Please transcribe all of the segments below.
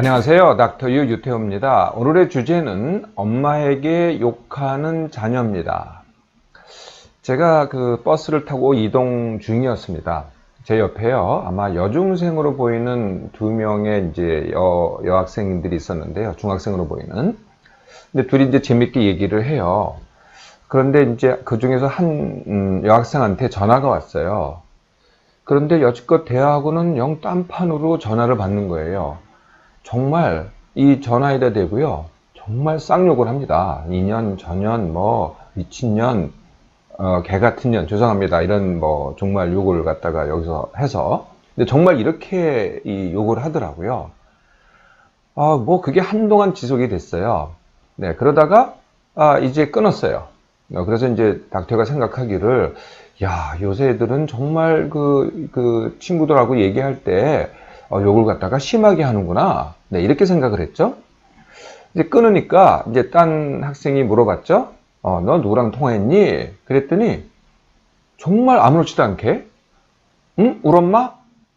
안녕하세요. 닥터 유 유태호입니다. 오늘의 주제는 엄마에게 욕하는 자녀입니다. 제가 그 버스를 타고 이동 중이었습니다. 제 옆에요. 아마 여중생으로 보이는 두 명의 이제 여학생들이 있었는데요. 중학생으로 보이는. 근데 둘이 이제 재밌게 얘기를 해요. 그런데 이제 그 중에서 한 여학생한테 전화가 왔어요. 그런데 여지껏 대화하고는 영 딴판으로 전화를 받는 거예요. 정말 이 전화에다 대고요. 정말 쌍욕을 합니다. 이년, 저년, 뭐 미친년, 개 같은 년, 죄송합니다. 이런 뭐 정말 욕을 갖다가 여기서 해서. 근데 정말 이렇게 이 욕을 하더라고요. 뭐 그게 한동안 지속이 됐어요. 네, 그러다가 이제 끊었어요. 그래서 이제 닥터가 생각하기를 야, 요새 애들은 정말 그 친구들하고 얘기할 때 욕을 갖다가 심하게 하는구나. 네, 이렇게 생각을 했죠. 이제 끊으니까 이제 딴 학생이 물어봤죠. 너 누구랑 통화했니? 그랬더니 정말 아무렇지도 않게 응? 우리 엄마?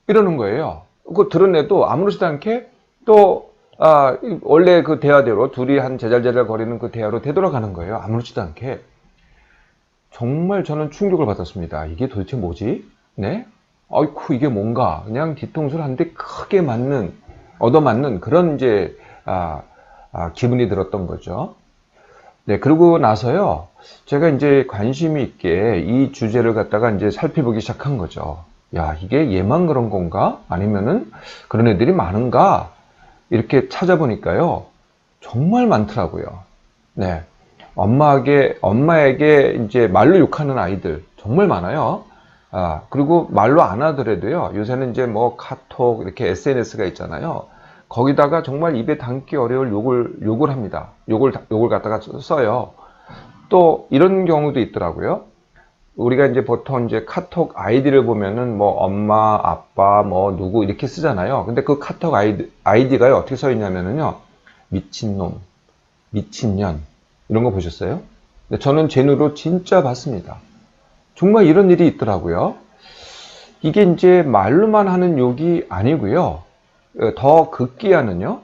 이러는 거예요. 그거 들은 애도 아무렇지도 않게 또 원래 그 대화대로 둘이 한 제잘제잘 거리는 그 대화로 되돌아가는 거예요. 아무렇지도 않게. 정말 저는 충격을 받았습니다. 이게 도대체 뭐지? 네? 아이쿠, 이게 뭔가 그냥 뒤통수를 한 대 크게 얻어맞는 그런 이제 기분이 들었던 거죠. 네, 그러고 나서요, 제가 이제 관심이 있게 이 주제를 갖다가 이제 살펴보기 시작한 거죠. 야, 이게 얘만 그런 건가? 아니면은 그런 애들이 많은가? 이렇게 찾아보니까요, 정말 많더라고요. 네. 엄마에게 이제 말로 욕하는 아이들 정말 많아요. 그리고 말로 안 하더라도요. 요새는 이제 뭐 카톡, 이렇게 SNS가 있잖아요. 거기다가 정말 입에 담기 어려울 욕을 합니다. 욕을 갖다가 써요. 또 이런 경우도 있더라고요. 우리가 이제 보통 이제 카톡 아이디를 보면은 뭐 엄마, 아빠, 뭐 누구 이렇게 쓰잖아요. 근데 그 카톡 아이디가요. 어떻게 써 있냐면은요. 미친놈, 미친년. 이런 거 보셨어요? 근데 저는 제 눈으로 진짜 봤습니다. 정말 이런 일이 있더라고요. 이게 이제 말로만 하는 욕이 아니고요. 더 극기야는요.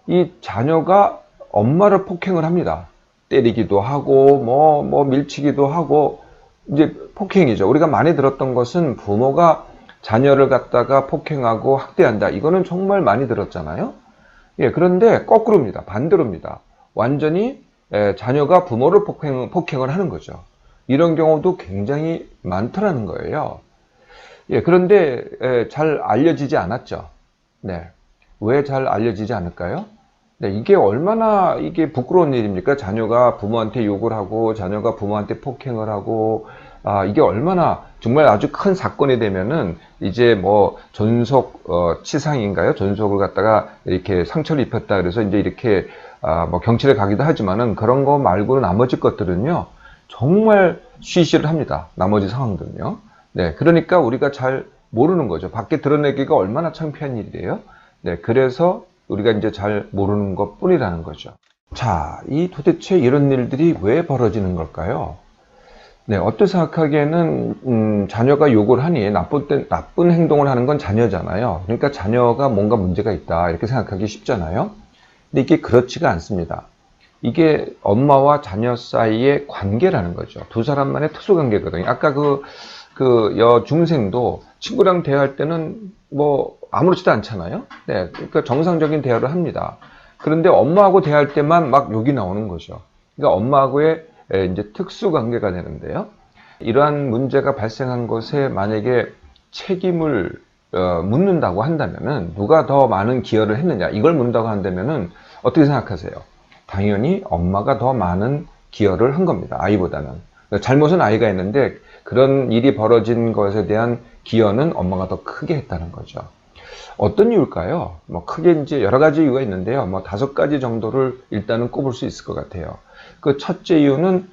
이 자녀가 엄마를 폭행을 합니다. 때리기도 하고 뭐 밀치기도 하고 이제 폭행이죠. 우리가 많이 들었던 것은 부모가 자녀를 갖다가 폭행하고 학대한다. 이거는 정말 많이 들었잖아요. 예, 그런데 거꾸로입니다. 반대로입니다. 완전히 자녀가 부모를 폭행을 하는 거죠. 이런 경우도 굉장히 많더라는 거예요. 예, 그런데 잘 알려지지 않았죠. 네. 왜 잘 알려지지 않을까요? 네, 이게 얼마나 이게 부끄러운 일입니까? 자녀가 부모한테 욕을 하고 자녀가 부모한테 폭행을 하고 이게 얼마나 정말 아주 큰 사건이 되면은 이제 뭐 존속 치상인가요? 존속을 갖다가 이렇게 상처를 입혔다 그래서 이제 이렇게 뭐 경찰에 가기도 하지만은 그런 거 말고는 나머지 것들은요 정말 쉬쉬를 합니다. 나머지 상황들은요. 네, 그러니까 우리가 잘 모르는 거죠. 밖에 드러내기가 얼마나 창피한 일이에요. 네, 그래서 우리가 이제 잘 모르는 것 뿐이라는 거죠. 자, 도대체 이런 일들이 왜 벌어지는 걸까요? 네, 어떤 생각하기에는 자녀가 욕을 하니 나쁜 행동을 하는 건 자녀잖아요. 그러니까 자녀가 뭔가 문제가 있다 이렇게 생각하기 쉽잖아요. 근데 이게 그렇지가 않습니다. 이게 엄마와 자녀 사이의 관계라는 거죠. 두 사람만의 특수관계거든요. 아까 그 여중생도 친구랑 대화할 때는 뭐 아무렇지도 않잖아요. 네, 그러니까 정상적인 대화를 합니다. 그런데 엄마하고 대화할 때만 막 욕이 나오는 거죠. 그러니까 엄마하고의 이제 특수관계가 되는데요. 이러한 문제가 발생한 것에 만약에 책임을 묻는다고 한다면은 누가 더 많은 기여를 했느냐 이걸 묻는다고 한다면은 어떻게 생각하세요? 당연히 엄마가 더 많은 기여를 한 겁니다. 아이보다는. 잘못은 아이가 했는데 그런 일이 벌어진 것에 대한 기여는 엄마가 더 크게 했다는 거죠. 어떤 이유일까요? 뭐 크게 이제 여러 가지 이유가 있는데요. 뭐 5가지 정도를 일단은 꼽을 수 있을 것 같아요. 그 첫째 이유는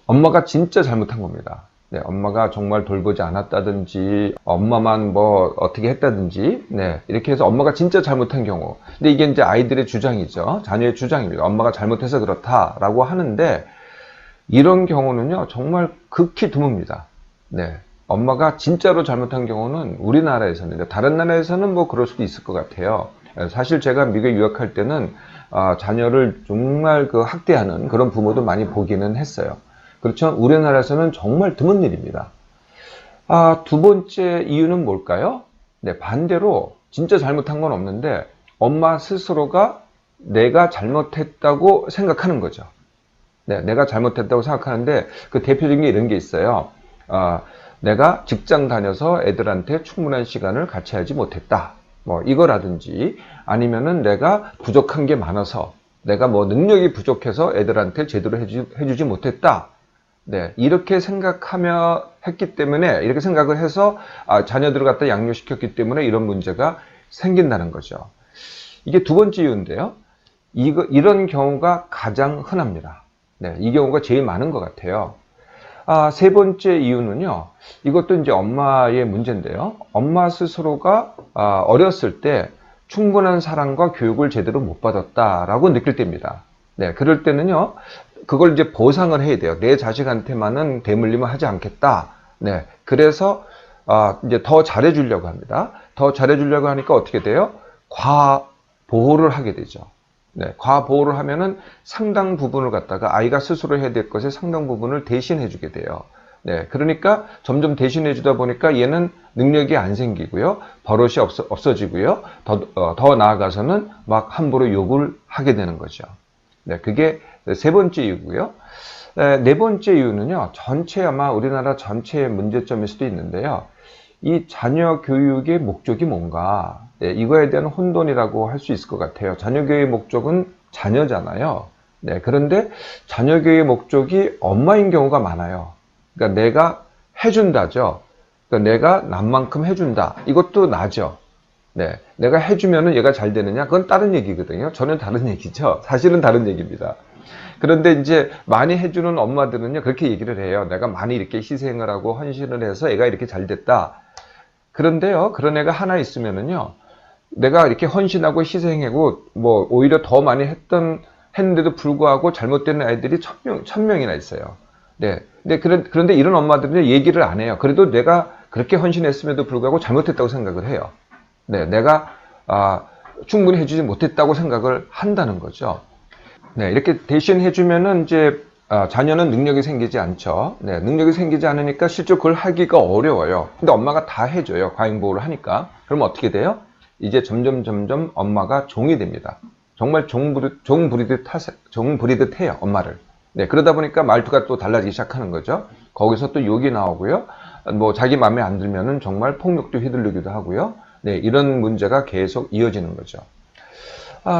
엄마가 진짜 잘못한 겁니다. 네, 엄마가 정말 돌보지 않았다든지 엄마만 뭐 어떻게 했다든지 네, 이렇게 해서 엄마가 진짜 잘못한 경우. 근데 이게 이제 아이들의 주장이죠. 자녀의 주장입니다. 엄마가 잘못해서 그렇다라고 하는데 이런 경우는요. 정말 극히 드뭅니다. 네. 엄마가 진짜로 잘못한 경우는 우리나라에서는 다른 나라에서는 뭐 그럴 수도 있을 것 같아요. 사실 제가 미국에 유학할 때는 자녀를 정말 그 학대하는 그런 부모도 많이 보기는 했어요. 그렇죠? 우리나라에서는 정말 드문 일입니다. 두 번째 이유는 뭘까요? 네, 반대로 진짜 잘못한 건 없는데 엄마 스스로가 내가 잘못했다고 생각하는 거죠. 네, 내가 잘못했다고 생각하는데 그 대표적인 게 이런 게 있어요. 내가 직장 다녀서 애들한테 충분한 시간을 같이 하지 못했다. 뭐 이거라든지 아니면은 내가 부족한 게 많아서 내가 뭐 능력이 부족해서 애들한테 제대로 해주지 못했다. 네, 이렇게 생각하며 했기 때문에 이렇게 생각을 해서 자녀들을 갖다 양육시켰기 때문에 이런 문제가 생긴다는 거죠. 이게 두 번째 이유인데요. 이런 경우가 가장 흔합니다. 네, 이 경우가 제일 많은 것 같아요. 세 번째 이유는요. 이것도 이제 엄마의 문제인데요. 엄마 스스로가 어렸을 때 충분한 사랑과 교육을 제대로 못 받았다라고 느낄 때입니다. 네, 그럴 때는요. 그걸 이제 보상을 해야 돼요. 내 자식한테만은 대물림을 하지 않겠다. 네, 그래서 이제 더 잘해주려고 합니다. 더 잘해주려고 하니까 어떻게 돼요? 과보호를 하게 되죠. 네, 과보호를 하면은 상당 부분을 갖다가 아이가 스스로 해야 될 것의 상당 부분을 대신해 주게 돼요. 네, 그러니까 점점 대신해 주다 보니까 얘는 능력이 안 생기고요. 버릇이 없어지고요. 더 나아가서는 막 함부로 욕을 하게 되는 거죠. 네, 그게 세 번째 이유고요. 네 번째 이유는요. 아마 우리나라 전체의 문제점일 수도 있는데요. 이 자녀 교육의 목적이 뭔가, 네, 이거에 대한 혼돈이라고 할 수 있을 것 같아요. 자녀 교육의 목적은 자녀잖아요. 네, 그런데 자녀 교육의 목적이 엄마인 경우가 많아요. 그러니까 내가 해준다죠. 그러니까 내가 남만큼 해준다. 이것도 나죠. 네, 내가 해주면은 얘가 잘 되느냐? 그건 다른 얘기거든요. 저는 다른 얘기죠. 사실은 다른 얘기입니다. 그런데 이제 많이 해주는 엄마들은요, 그렇게 얘기를 해요. 내가 많이 이렇게 희생을 하고 헌신을 해서 애가 이렇게 잘 됐다. 그런데요, 그런 애가 하나 있으면은요, 내가 이렇게 헌신하고 희생하고, 뭐, 오히려 더 많이 했는데도 불구하고 잘못된 아이들이 1000명이나 있어요. 네. 그런데 이런 엄마들은 얘기를 안 해요. 그래도 내가 그렇게 헌신했음에도 불구하고 잘못했다고 생각을 해요. 네. 내가, 충분히 해주지 못했다고 생각을 한다는 거죠. 네. 이렇게 대신 해주면은 이제, 자녀는 능력이 생기지 않죠. 네, 능력이 생기지 않으니까 실제 그걸 하기가 어려워요. 근데 엄마가 다 해줘요. 과잉보호를 하니까. 그럼 어떻게 돼요? 이제 점점 엄마가 종이 됩니다. 정말 종 부리듯 해요, 엄마를. 네, 그러다 보니까 말투가 또 달라지기 시작하는 거죠. 거기서 또 욕이 나오고요. 뭐 자기 마음에 안 들면은 정말 폭력도 휘둘르기도 하고요. 네, 이런 문제가 계속 이어지는 거죠.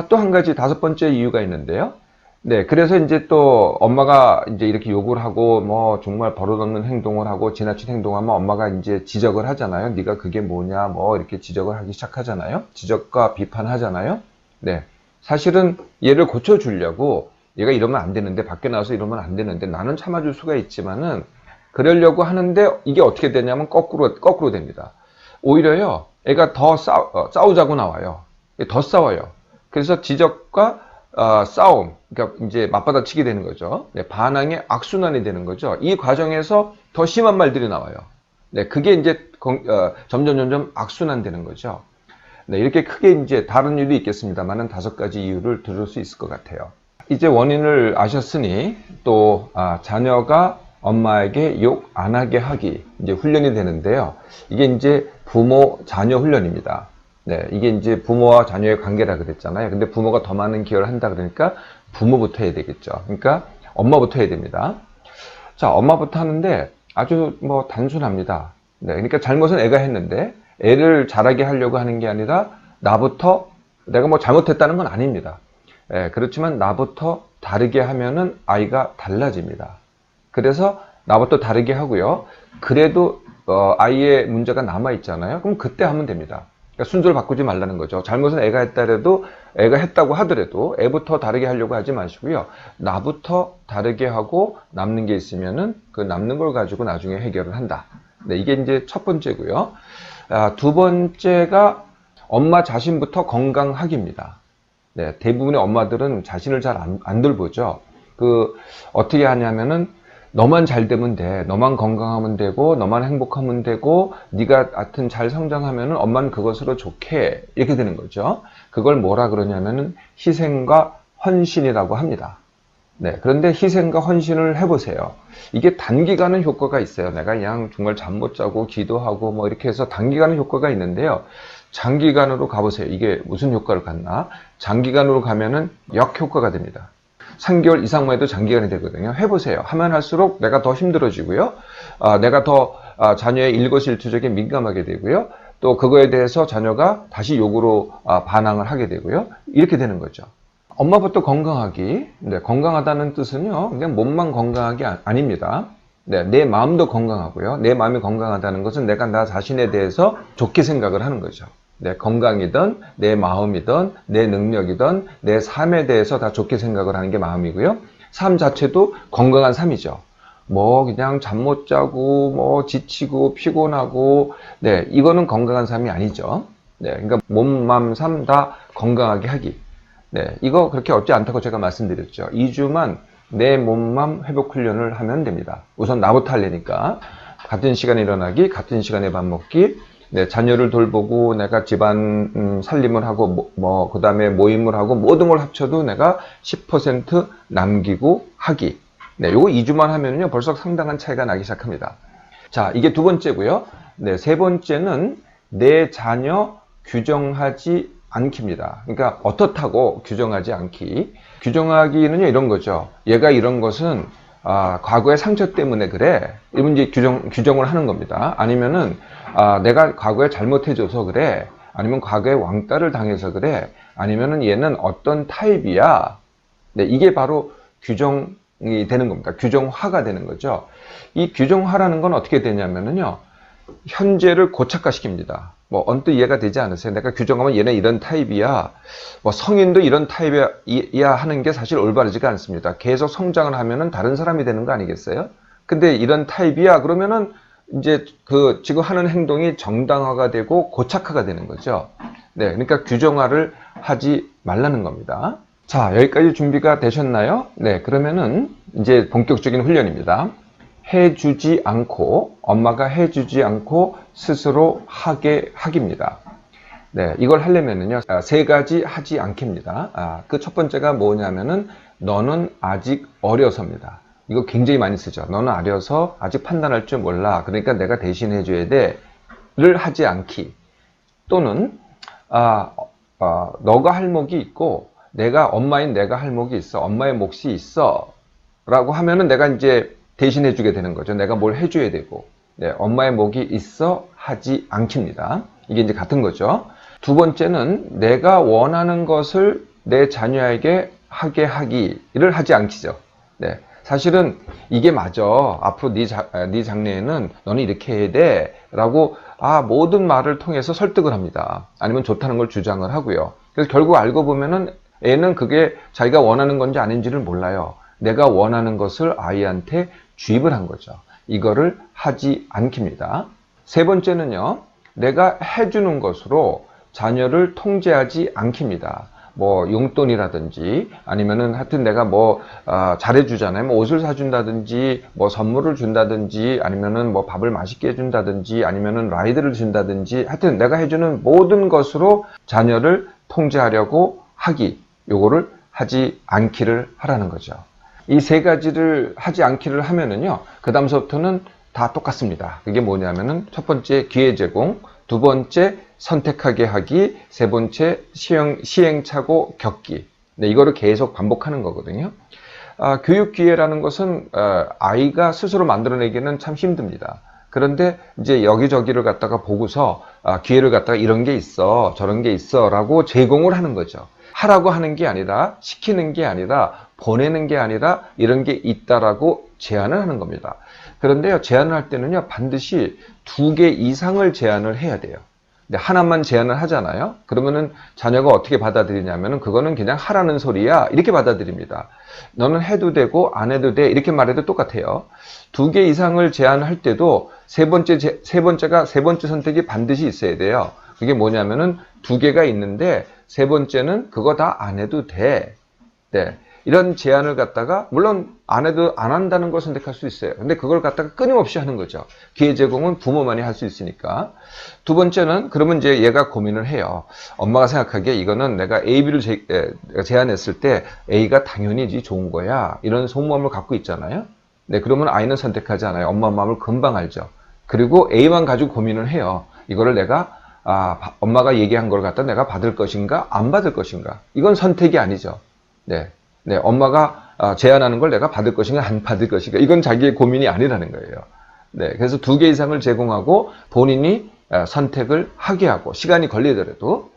또 한 가지 다섯 번째 이유가 있는데요. 네, 그래서 이제 또 엄마가 이제 이렇게 욕을 하고 뭐 정말 버릇없는 행동을 하고 지나친 행동하면 엄마가 이제 지적을 하잖아요. 네가 그게 뭐냐 뭐 이렇게 지적을 하기 시작하잖아요. 지적과 비판하잖아요. 네, 사실은 얘를 고쳐주려고 얘가 이러면 안 되는데 밖에 나와서 이러면 안 되는데 나는 참아줄 수가 있지만은 그러려고 하는데 이게 어떻게 되냐면 거꾸로 됩니다. 오히려요, 애가 더 싸우자고 나와요. 더 싸워요. 그래서 지적과 싸움, 그러니까 이제 맞받아치게 되는 거죠. 네, 반항의 악순환이 되는 거죠. 이 과정에서 더 심한 말들이 나와요. 네, 그게 이제 점점 악순환 되는 거죠. 네, 이렇게 크게 이제 다른 이유도 있겠습니다만은 다섯 가지 이유를 들을 수 있을 것 같아요. 이제 원인을 아셨으니 또 자녀가 엄마에게 욕 안 하게 하기 이제 훈련이 되는데요. 이게 이제 부모 자녀 훈련입니다. 네, 이게 이제 부모와 자녀의 관계라 그랬잖아요. 근데 부모가 더 많은 기여를 한다 그러니까 부모부터 해야 되겠죠. 그러니까 엄마부터 해야 됩니다. 자, 엄마부터 하는데 아주 뭐 단순합니다. 네, 그러니까 잘못은 애가 했는데 애를 잘하게 하려고 하는 게 아니라 나부터 내가 뭐 잘못했다는 건 아닙니다. 네, 그렇지만 나부터 다르게 하면은 아이가 달라집니다. 그래서 나부터 다르게 하고요. 그래도 아이의 문제가 남아 있잖아요. 그럼 그때 하면 됩니다. 그러니까 순서를 바꾸지 말라는 거죠. 잘못은 애가 했다고 하더라도 애부터 다르게 하려고 하지 마시고요. 나부터 다르게 하고 남는 게 있으면은 그 남는 걸 가지고 나중에 해결을 한다. 네, 이게 이제 첫 번째고요. 두 번째가 엄마 자신부터 건강하기입니다. 네, 대부분의 엄마들은 자신을 잘 안 돌보죠. 어떻게 하냐면은 너만 잘 되면 돼. 너만 건강하면 되고, 너만 행복하면 되고, 네가 하여튼 잘 성장하면은 엄마는 그것으로 좋게 이렇게 되는 거죠. 그걸 뭐라 그러냐면은 희생과 헌신이라고 합니다. 네, 그런데 희생과 헌신을 해보세요. 이게 단기간은 효과가 있어요. 내가 그냥 정말 잠 못 자고 기도하고 뭐 이렇게 해서 단기간은 효과가 있는데요. 장기간으로 가보세요. 이게 무슨 효과를 갖나? 장기간으로 가면은 역효과가 됩니다. 3개월 이상만 해도 장기간이 되거든요. 해보세요. 하면 할수록 내가 더 힘들어지고요. 내가 더 자녀의 일거수일투족에 민감하게 되고요. 또 그거에 대해서 자녀가 다시 욕으로 반항을 하게 되고요. 이렇게 되는 거죠. 엄마부터 건강하기. 네, 건강하다는 뜻은요, 그냥 몸만 건강하기 아닙니다. 네, 내 마음도 건강하고요. 내 마음이 건강하다는 것은 내가 나 자신에 대해서 좋게 생각을 하는 거죠. 내 건강이든, 내 마음이든, 내 능력이든, 내 삶에 대해서 다 좋게 생각을 하는 게 마음이고요. 삶 자체도 건강한 삶이죠. 뭐, 그냥 잠 못 자고, 뭐, 지치고, 피곤하고, 네, 이거는 건강한 삶이 아니죠. 네, 그러니까 몸, 마음, 삶 다 건강하게 하기. 네, 이거 그렇게 어렵지 않다고 제가 말씀드렸죠. 2주만 내 몸맘 회복 훈련을 하면 됩니다. 우선 나부터 하려니까 같은 시간에 일어나기, 같은 시간에 밥 먹기, 네, 자녀를 돌보고 내가 집안 살림을 하고 그 다음에 모임을 하고 모든 걸 합쳐도 내가 10% 남기고 하기. 네, 요거 2주만 하면요 벌써 상당한 차이가 나기 시작합니다. 자, 이게 두 번째고요. 네, 세 번째는 내 자녀 규정하지 않기입니다. 그러니까 어떻다고 규정하지 않기. 규정하기는요 이런 거죠. 얘가 이런 것은 과거의 상처 때문에 그래. 이런 이제 규정을 하는 겁니다. 아니면은 내가 과거에 잘못해줘서 그래. 아니면 과거에 왕따를 당해서 그래. 아니면은 얘는 어떤 타입이야. 네, 이게 바로 규정이 되는 겁니다. 규정화가 되는 거죠. 이 규정화라는 건 어떻게 되냐면은요. 현재를 고착화시킵니다. 뭐 언뜻 이해가 되지 않으세요? 내가 규정하면 얘는 이런 타입이야. 뭐 성인도 이런 타입이야 하는 게 사실 올바르지가 않습니다. 계속 성장을 하면은 다른 사람이 되는 거 아니겠어요? 근데 이런 타입이야 그러면은 이제 그 지금 하는 행동이 정당화가 되고 고착화가 되는 거죠. 네, 그러니까 규정화를 하지 말라는 겁니다. 자, 여기까지 준비가 되셨나요? 네, 그러면은 이제 본격적인 훈련입니다. 해주지 않고, 엄마가 해주지 않고 스스로 하게 하기입니다. 네, 이걸 하려면은요, 세 가지 하지 않기입니다. 그 첫 번째가 뭐냐면은, 너는 아직 어려서입니다. 이거 굉장히 많이 쓰죠. 너는 어려서 아직 판단할 줄 몰라. 그러니까 내가 대신 해줘야 돼. 를 하지 않기. 또는, 너가 할 몫이 있고, 엄마인 내가 할 몫이 있어. 엄마의 몫이 있어. 라고 하면은 내가 이제 대신해 주게 되는 거죠. 내가 뭘 해줘야 되고. 네, 엄마의 몫이 있어 하지 않기입니다. 이게 이제 같은 거죠. 두 번째는 내가 원하는 것을 내 자녀에게 하게 하기를 하지 않기죠. 네, 사실은 이게 맞아. 앞으로 네 장래에는 너는 이렇게 해야 돼. 라고 모든 말을 통해서 설득을 합니다. 아니면 좋다는 걸 주장을 하고요. 그래서 결국 알고 보면은 애는 그게 자기가 원하는 건지 아닌지를 몰라요. 내가 원하는 것을 아이한테 주입을 한 거죠. 이거를 하지 않기입니다. 세 번째는요, 내가 해주는 것으로 자녀를 통제하지 않기입니다. 뭐 용돈이라든지 아니면은 하여튼 내가 잘해주잖아요. 뭐 옷을 사준다든지 뭐 선물을 준다든지 아니면은 뭐 밥을 맛있게 해준다든지 아니면은 라이드를 준다든지 하여튼 내가 해주는 모든 것으로 자녀를 통제하려고 하기, 요거를 하지 않기를 하라는 거죠. 이 세 가지를 하지 않기를 하면은요, 그 다음서부터는 다 똑같습니다. 그게 뭐냐면은 첫 번째 기회 제공, 두 번째 선택하게 하기, 세 번째 시행착오 겪기. 네, 이거를 계속 반복하는 거거든요. 교육 기회라는 것은 아이가 스스로 만들어내기는 참 힘듭니다. 그런데 이제 여기저기를 갖다가 보고서 기회를 갖다가 이런 게 있어, 저런 게 있어 라고 제공을 하는 거죠. 하라고 하는 게 아니라, 시키는 게 아니라, 보내는 게 아니라 이런 게 있다라고 제안을 하는 겁니다. 그런데요, 제안을 할 때는요, 반드시 2개 이상을 제안을 해야 돼요. 근데 하나만 제안을 하잖아요. 그러면은 자녀가 어떻게 받아들이냐면은 그거는 그냥 하라는 소리야. 이렇게 받아들입니다. 너는 해도 되고 안 해도 돼. 이렇게 말해도 똑같아요. 2개 이상을 제안할 때도 세 번째 선택이 반드시 있어야 돼요. 그게 뭐냐면은 2개가 있는데 세 번째는 그거 다 안 해도 돼. 네. 이런 제안을 갖다가 물론 안 해도 안 한다는 걸 선택할 수 있어요. 근데 그걸 갖다가 끊임없이 하는 거죠. 기회 제공은 부모만이 할 수 있으니까. 두 번째는 그러면 이제 얘가 고민을 해요. 엄마가 생각하기에 이거는 내가 A, B를 제안했을 때 A가 당연히 좋은 거야. 이런 속마음을 갖고 있잖아요. 네, 그러면 아이는 선택하지 않아요. 엄마 마음을 금방 알죠. 그리고 A만 가지고 고민을 해요. 이거를 내가 엄마가 얘기한 걸 갖다 내가 받을 것인가 안 받을 것인가. 이건 선택이 아니죠. 네. 네, 엄마가 제안하는 걸 내가 받을 것인가 안 받을 것인가. 이건 자기의 고민이 아니라는 거예요. 네, 그래서 2개 이상을 제공하고 본인이 선택을 하게 하고 시간이 걸리더라도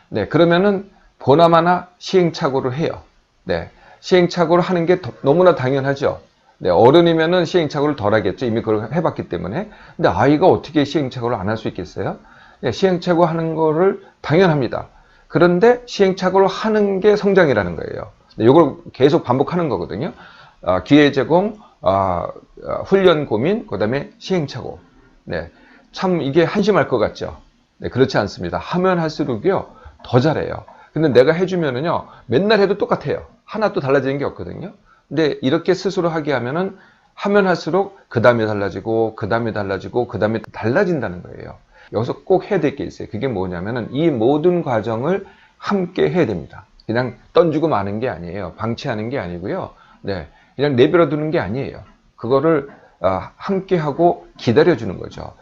네, 그러면은 보나마나 시행착오를 해요. 네, 시행착오를 하는 게 너무나 당연하죠. 네, 어른이면은 시행착오를 덜 하겠죠. 이미 그걸 해봤기 때문에. 근데 아이가 어떻게 시행착오를 안 할 수 있겠어요? 네, 시행착오 하는 거를 당연합니다. 그런데 시행착오를 하는 게 성장이라는 거예요. 이걸 계속 반복하는 거거든요. 기회 제공, 훈련 고민, 그 다음에 시행착오. 네, 참 이게 한심할 것 같죠. 네, 그렇지 않습니다. 하면 할수록요 더 잘해요. 근데 내가 해주면은요 맨날 해도 똑같아요. 하나도 달라지는 게 없거든요. 근데 이렇게 스스로 하게 하면은 하면 할수록 그 다음에 달라지고 그 다음에 달라지고 그 다음에 달라진다는 거예요. 여기서 꼭 해야 될 게 있어요. 그게 뭐냐면은 이 모든 과정을 함께 해야 됩니다. 그냥 던지고 마는 게 아니에요. 방치하는 게 아니고요. 네, 그냥 내버려 두는 게 아니에요. 그거를 함께 하고 기다려주는 거죠.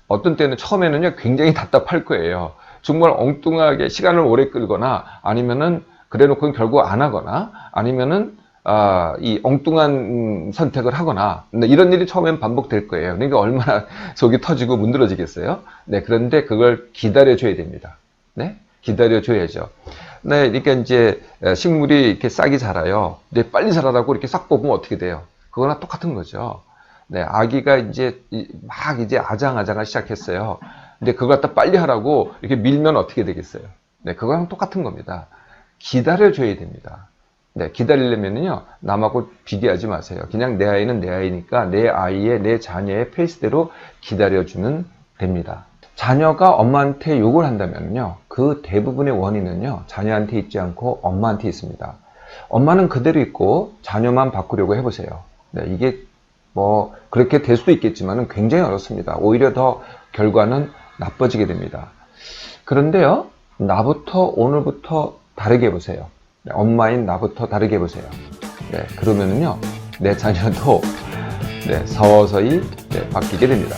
어떤 때는 처음에는요 굉장히 답답할 거예요. 정말 엉뚱하게 시간을 오래 끌거나 아니면은 그래놓고 결국 안 하거나 아니면은 이 엉뚱한 선택을 하거나 이런 일이 처음엔 반복될 거예요. 그러니까 얼마나 속이 터지고 문드러지겠어요. 네, 그런데 그걸 기다려줘야 됩니다. 네, 기다려줘야죠. 네, 그러니까 이제 식물이 이렇게 싹이 자라요. 근데 빨리 자라라고 이렇게 싹 뽑으면 어떻게 돼요? 그거나 똑같은 거죠. 네, 아기가 이제 막 이제 아장아장을 시작했어요. 근데 그걸 갖다 빨리 하라고 이렇게 밀면 어떻게 되겠어요? 네, 그거랑 똑같은 겁니다. 기다려줘야 됩니다. 네, 기다리려면요, 남하고 비교하지 마세요. 그냥 내 아이는 내 아이니까 내 아이의, 내 자녀의 페이스대로 기다려주면 됩니다. 자녀가 엄마한테 욕을 한다면요, 그 대부분의 원인은요, 자녀한테 있지 않고 엄마한테 있습니다. 엄마는 그대로 있고 자녀만 바꾸려고 해보세요. 네, 이게 뭐 그렇게 될 수도 있겠지만 굉장히 어렵습니다. 오히려 더 결과는 나빠지게 됩니다. 그런데요, 나부터 오늘부터 다르게 해보세요. 네, 엄마인 나부터 다르게 해보세요. 네, 그러면은요, 내 자녀도 네, 서서히 바뀌게 됩니다.